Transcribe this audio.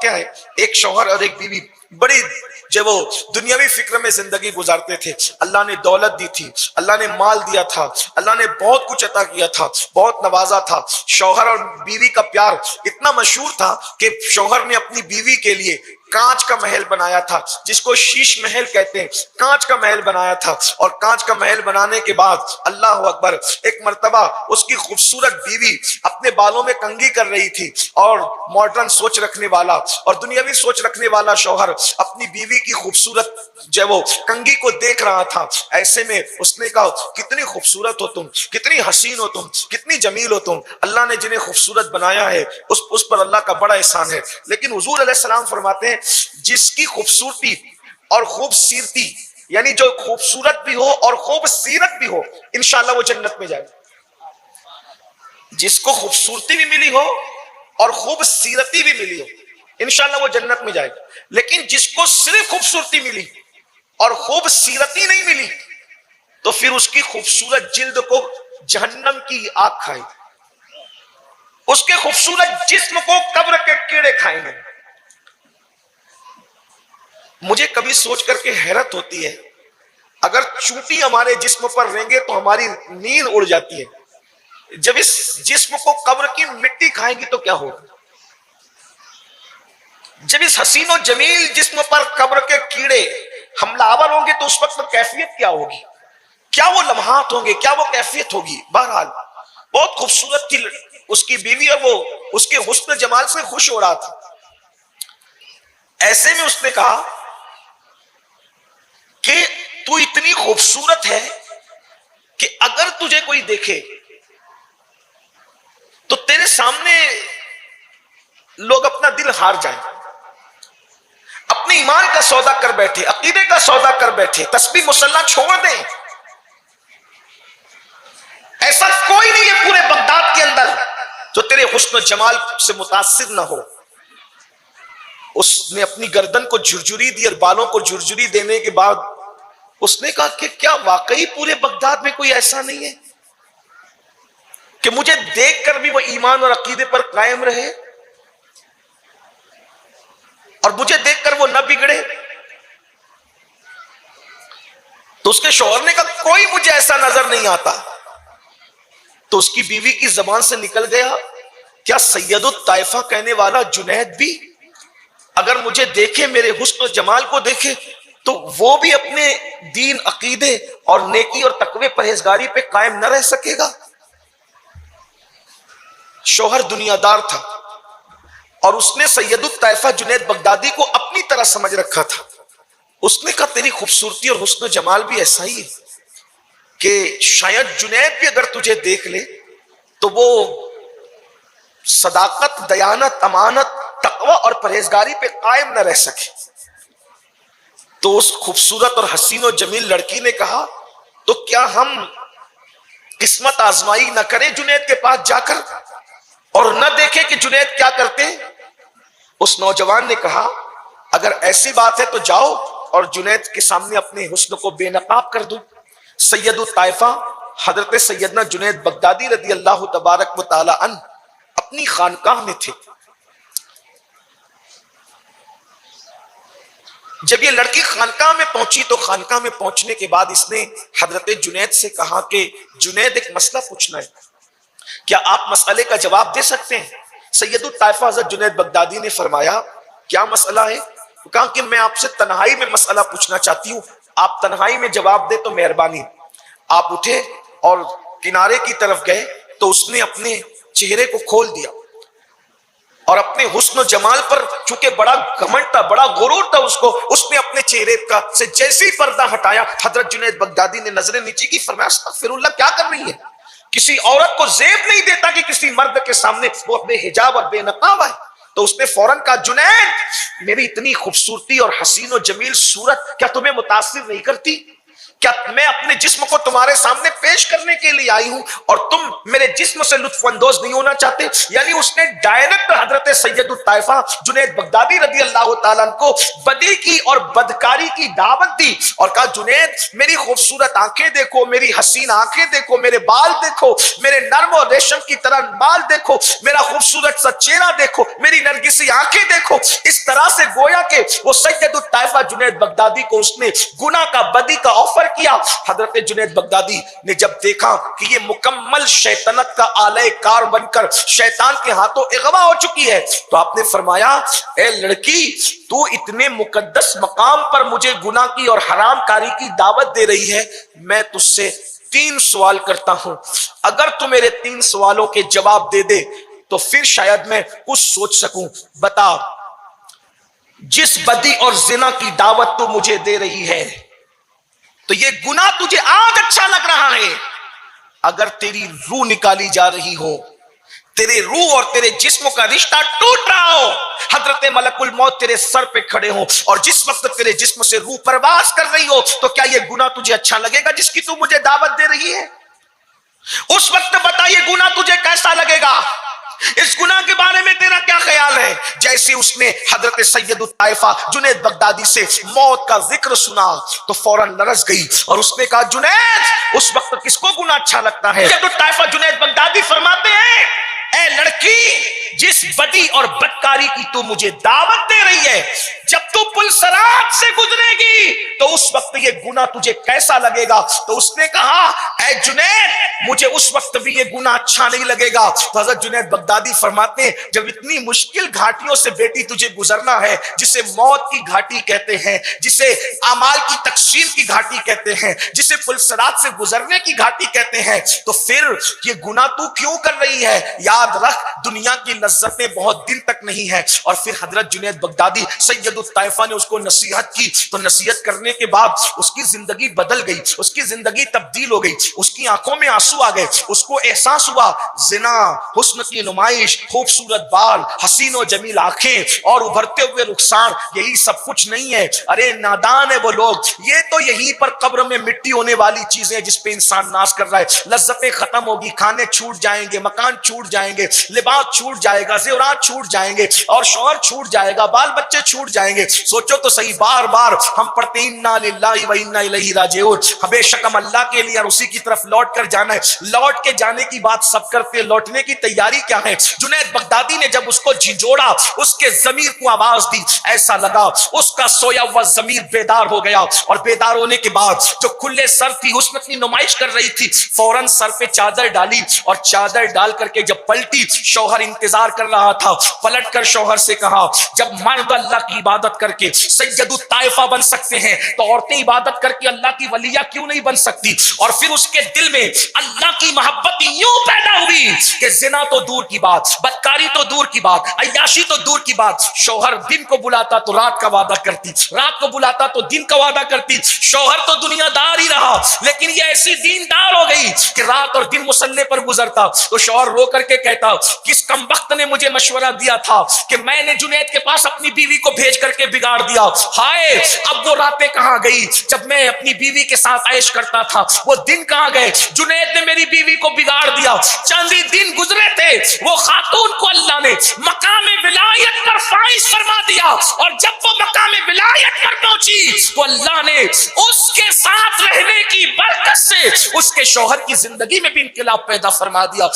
واقعہ ہے، ایک شوہر اور ایک بیوی بڑی جو وہ دنیاوی فکر میں زندگی گزارتے تھے. اللہ نے دولت دی تھی، اللہ نے مال دیا تھا، اللہ نے بہت کچھ عطا کیا تھا، بہت نوازا تھا. شوہر اور بیوی کا پیار اتنا مشہور تھا کہ شوہر نے اپنی بیوی کے لیے کانچ کا محل بنایا تھا، جس کو شیش محل کہتے ہیں. کانچ کا محل بنایا تھا، اور کانچ کا محل بنانے کے بعد اللہ اکبر، ایک مرتبہ اس کی خوبصورت بیوی اپنے بالوں میں کنگھی کر رہی تھی، اور ماڈرن سوچ رکھنے والا اور دنیاوی سوچ رکھنے والا شوہر اپنی بیوی کی خوبصورت جو وہ کنگھی کو دیکھ رہا تھا. ایسے میں اس نے کہا کتنی خوبصورت ہو تم، کتنی حسین ہو تم، کتنی جمیل ہو تم. اللہ نے جنہیں خوبصورت بنایا ہے اس پر اللہ کا بڑا احسان ہے. لیکن حضور علیہ السلام فرماتے ہیں جس کی خوبصورتی اور خوبصیرتی، یعنی جو خوبصورت بھی ہو اور خوبصیرت بھی ہو، انشاءاللہ وہ جنت میں جائے. جس کو خوبصورتی بھی ملی ہو اور خوبصیرتی بھی ملی ہو، انشاءاللہ وہ جنت میں جائے گا. لیکن جس کو صرف خوبصورتی ملی اور خوبصیرتی نہیں ملی، تو پھر اس کی خوبصورت جلد کو جہنم کی آگ کھائے، اس کے خوبصورت جسم کو قبر کے کیڑے کھائیں گے. مجھے کبھی سوچ کر کے حیرت ہوتی ہے، اگر چونٹی ہمارے جسم پر رینگے تو ہماری نیند اڑ جاتی ہے. جب اس جسم کو قبر کی مٹی کھائے گی تو کیا ہوگا؟ جب اس حسین و جمیل جسم پر قبر کے کیڑے حملہ آور ہوں گے تو اس وقت کیفیت کیا ہوگی؟ کیا وہ لمحات ہوں گے؟ کیا وہ کیفیت ہوگی؟ بہرحال بہت خوبصورت تھی اس کی بیوی، اور وہ اس کے حسن جمال سے خوش ہو رہا تھا. ایسے میں اس نے کہا کہ تو اتنی خوبصورت ہے کہ اگر تجھے کوئی دیکھے تو تیرے سامنے لوگ اپنا دل ہار جائیں، اپنے ایمان کا سودا کر بیٹھے، عقیدے کا سودا کر بیٹھے، تسبیح مصلی چھوڑ دیں. ایسا کوئی نہیں ہے پورے بغداد کے اندر جو تیرے حسن و جمال سے متاثر نہ ہو. اس نے اپنی گردن کو جھرجھری دی، اور بالوں کو جھرجھری دینے کے بعد اس نے کہا کہ کیا واقعی پورے بغداد میں کوئی ایسا نہیں ہے کہ مجھے دیکھ کر بھی وہ ایمان اور عقیدے پر قائم رہے، اور مجھے دیکھ کر وہ نہ بگڑے؟ تو اس کے شوہر نے کہا کوئی مجھے ایسا نظر نہیں آتا. تو اس کی بیوی کی زبان سے نکل گیا، کیا سید الطائفہ کہنے والا جنید بھی اگر مجھے دیکھے، میرے حسن و جمال کو دیکھے، تو وہ بھی اپنے دین، عقیدے اور نیکی اور تقوی پرہیزگاری پہ قائم نہ رہ سکے گا؟ شوہر دنیا دار تھا، اور اس نے سید الطائفہ جنید بغدادی کو اپنی طرح سمجھ رکھا تھا. اس نے کہا تیری خوبصورتی اور حسن و جمال بھی ایسا ہی ہے کہ شاید جنید بھی اگر تجھے دیکھ لے تو وہ صداقت، دیانت، امانت، تقوی اور پرہیزگاری پہ قائم نہ رہ سکے. تو اس خوبصورت اور حسین و جمیل لڑکی نے کہا تو کیا ہم قسمت آزمائی نہ کریں جنید کے پاس جا کر، اور نہ دیکھیں کہ جنید کیا کرتے؟ اس نوجوان نے کہا اگر ایسی بات ہے تو جاؤ اور جنید کے سامنے اپنے حسن کو بے نقاب کر دو. سید الطائفہ حضرت سیدنا جنید بغدادی رضی اللہ تبارک و تعالی عنہ اپنی خانقاہ میں تھے. جب یہ لڑکی خانقاہ میں پہنچی تو خانقاہ میں پہنچنے کے بعد اس نے حضرت جنید سے کہا کہ جنید ایک مسئلہ پوچھنا ہے، کیا آپ مسئلے کا جواب دے سکتے ہیں؟ سید الطائفہ حضرت جنید بغدادی نے فرمایا کیا مسئلہ ہے؟ کہا کہ میں آپ سے تنہائی میں مسئلہ پوچھنا چاہتی ہوں، آپ تنہائی میں جواب دے تو مہربانی. آپ اٹھے اور کنارے کی طرف گئے تو اس نے اپنے چہرے کو کھول دیا، اور اپنے حسن و جمال پر چونکہ بڑا گھمنڈ تھا، بڑا غرور تھا اس نے اپنے چہرے کا سے جیسے ہی پردہ ہٹایا، حضرت جنید بغدادی نے نظریں نیچے کی، فرمایا استغفر اللہ، کیا کر رہی ہے؟ کسی عورت کو زیب نہیں دیتا کہ کسی مرد کے سامنے وہ اپنے حجاب اور بے نقاب آئے. تو اس نے فوراً کہا جنید میری اتنی خوبصورتی اور حسین و جمیل صورت کیا تمہیں متاثر نہیں کرتی؟ کیا میں اپنے جسم کو تمہارے سامنے پیش کرنے کے لیے آئی ہوں اور تم میرے جسم سے لطف اندوز نہیں ہونا چاہتے؟ یعنی اس نے ڈائریکٹ حضرت سید الطائفہ جنید بغدادی رضی اللہ تعالیٰ عنہ کو بدی کی اور بدکاری کی دعوت دی اور کہا جنید میری خوبصورت آنکھیں دیکھو، میری حسین آنکھیں دیکھو، میرے بال دیکھو، میرے نرم اور ریشم کی طرح بال دیکھو، میرا خوبصورت سا چہرہ دیکھو، میری نرگسی آنکھیں دیکھو۔ اس طرح سے گویا کہ وہ سید الطائفہ جنید بغدادی کو اس نے گناہ کا بدی کا آفر کیا۔ حضرت جنید بغدادی نے جب دیکھا کہ یہ مکمل شیطنت کا آلہ کار بن کر شیطان کے ہاتھوں اغوا ہو چکی ہے تو آپ نے فرمایا اے لڑکی تو اتنے مقدس مقام پر مجھے گناہ کی اور حرام کاری کی دعوت دے رہی ہے، میں تجھ سے 3 سوال کرتا ہوں، اگر تو میرے 3 سوالوں کے جواب دے دے تو پھر شاید میں کچھ سوچ سکوں۔ بتا، جس بدی اور زنا کی دعوت تو مجھے دے رہی ہے تو یہ گناہ تجھے آج اچھا لگ رہا ہے؟ اگر تیری روح نکالی جا رہی ہو، تیرے روح اور تیرے جسم کا رشتہ ٹوٹ رہا ہو، حضرت ملک الموت تیرے سر پہ کھڑے ہوں اور جس وقت تیرے جسم سے روح پرواز کر رہی ہو، تو کیا یہ گناہ تجھے اچھا لگے گا جس کی تو مجھے دعوت دے رہی ہے؟ اس وقت بتا یہ گناہ تجھے کیسا لگے گا؟ اس گناہ کے بارے میں تیرا کیا خیال ہے؟ جیسے اس نے حضرت سید الطائفہ جنید بغدادی سے موت کا ذکر سنا تو فوراً لرز گئی اور اس نے کہا جنید اس وقت کس کو گناہ اچھا لگتا ہے؟ سید الطائفہ جنید بغدادی فرماتے ہیں اے لڑکی، جس بدی اور بدکاری کی تو مجھے دعوت دے رہی ہے، جب تو پل صراط سے گزرے گی تو اس وقت یہ گناہ تجھے کیسا لگے گا؟ تو اس نے کہا اے جنید مجھے اس وقت بھی یہ گناہ اچھا نہیں لگے گا۔ تو حضرت جنید بغدادی فرماتے ہیں جب اتنی مشکل گھاٹیوں سے بیٹی تجھے گزرنا ہے، جسے موت کی گھاٹی کہتے ہیں، جسے اعمال کی تقسیم کی گھاٹی کہتے ہیں، جسے پل صراط سے گزرنے کی گھاٹی کہتے ہیں، تو پھر یہ گناہ تو کیوں کر رہی ہے؟ یاد رکھ دنیا کی لذتیں بہت دن تک نہیں ہے۔ اور پھر حضرت جنید بغدادی سید الطائفہ نے اس کو نصیحت کی تو نصیحت کرنے کے بعد اس کی زندگی بدل گئی، اس کی زندگی تبدیل ہو گئی، اس کی آنکھوں میں آنسو آ گئے، اس کو احساس ہوا زنا، حسن کی نمائش، خوبصورت بال، حسین و جمیل آنکھیں اور ابھرتے ہوئے رخسار یہی سب کچھ نہیں ہے۔ ارے نادان ہے وہ لوگ، یہ تو یہیں پر قبر میں مٹی ہونے والی چیزیں جس پہ انسان ناز کر رہا ہے۔ لذتیں ختم ہوگی، کھانے چھوٹ جائیں گے، مکان چھوٹ جائیں گے، لباس چھوٹ جائے گا، زیورات چھوٹ جائیں گے اور شوہر چھوٹ جائے گا، بال بچے چھوٹ جائیں گے۔ سوچو تو صحیح، بار بار ہم پڑھتے ہیں انا للہ و انا الیہ راجعون، بے شک ہم اللہ کے لیے اور اسی کی طرف لوٹ کر جانا ہے۔ لوٹ کے جانے کی بات سب کرتے ہیں، لوٹنے کی تیاری کیا ہے؟ جنید بغدادی نے جب اس کو جھنجھوڑا، اس کے ضمیر کو آواز دی، ایسا لگا اس کا سویا ہوا ضمیر بیدار ہو گیا اور بیدار ہونے کے بعد جو کھلے سر تھی حسن کی نمائش کر رہی تھی، فوراً سر پہ چادر ڈالی اور چادر ڈال کر کے جب پلٹی، شوہر انتظار کر رہا تھا، پلٹ کر شوہر سے کہا جب مرد اللہ کی عبادت کر کے سید الطائفہ بن سکتے ہیں تو عورتیں عبادت کر کے اللہ کی ولیہ کیوں نہیں بن سکتی؟ اور پھر اس کے دل میں اللہ کی محبت یوں پیدا ہوئی کہ زنا تو دور کی بات، بدکاری تو دور کی بات، عیاشی تو دور کی بات، شوہر دن کو بلاتا تو رات کا وعدہ کرتی، رات کو بلاتا تو دن کا وعدہ کرتی۔ شوہر تو دنیا دار ہی رہا لیکن یہ ایسی دیندار ہو گئی کہ رات اور دن مصلے پر گزرتا تو شوہر رو کر کے کہتا کس کم وقت نے مجھے مشورہ دیا تھا کہ میں نے جنید کے پاس اپنی بیوی کو بھیج کر کے بگاڑ دیا، ہائے اب وہ راتیں کہاں گئی جب میں اپنی بیوی کے ساتھ عیش کرتا تھا، وہ دن کہاں گئے؟ جنید نے میری بیوی کو بگاڑ دیا، چند ہی دن گزرے تھے وہ خاتون کو اللہ نے مقام ولایت پر فائز فرما دیا اور جب وہ مقام ولایت پر پہنچی تو اللہ نے اس کے ساتھ رہنے کی برکت سے اس کے شوہر کی زندگی میں بھی انقلاب پیدا فرما دیا۔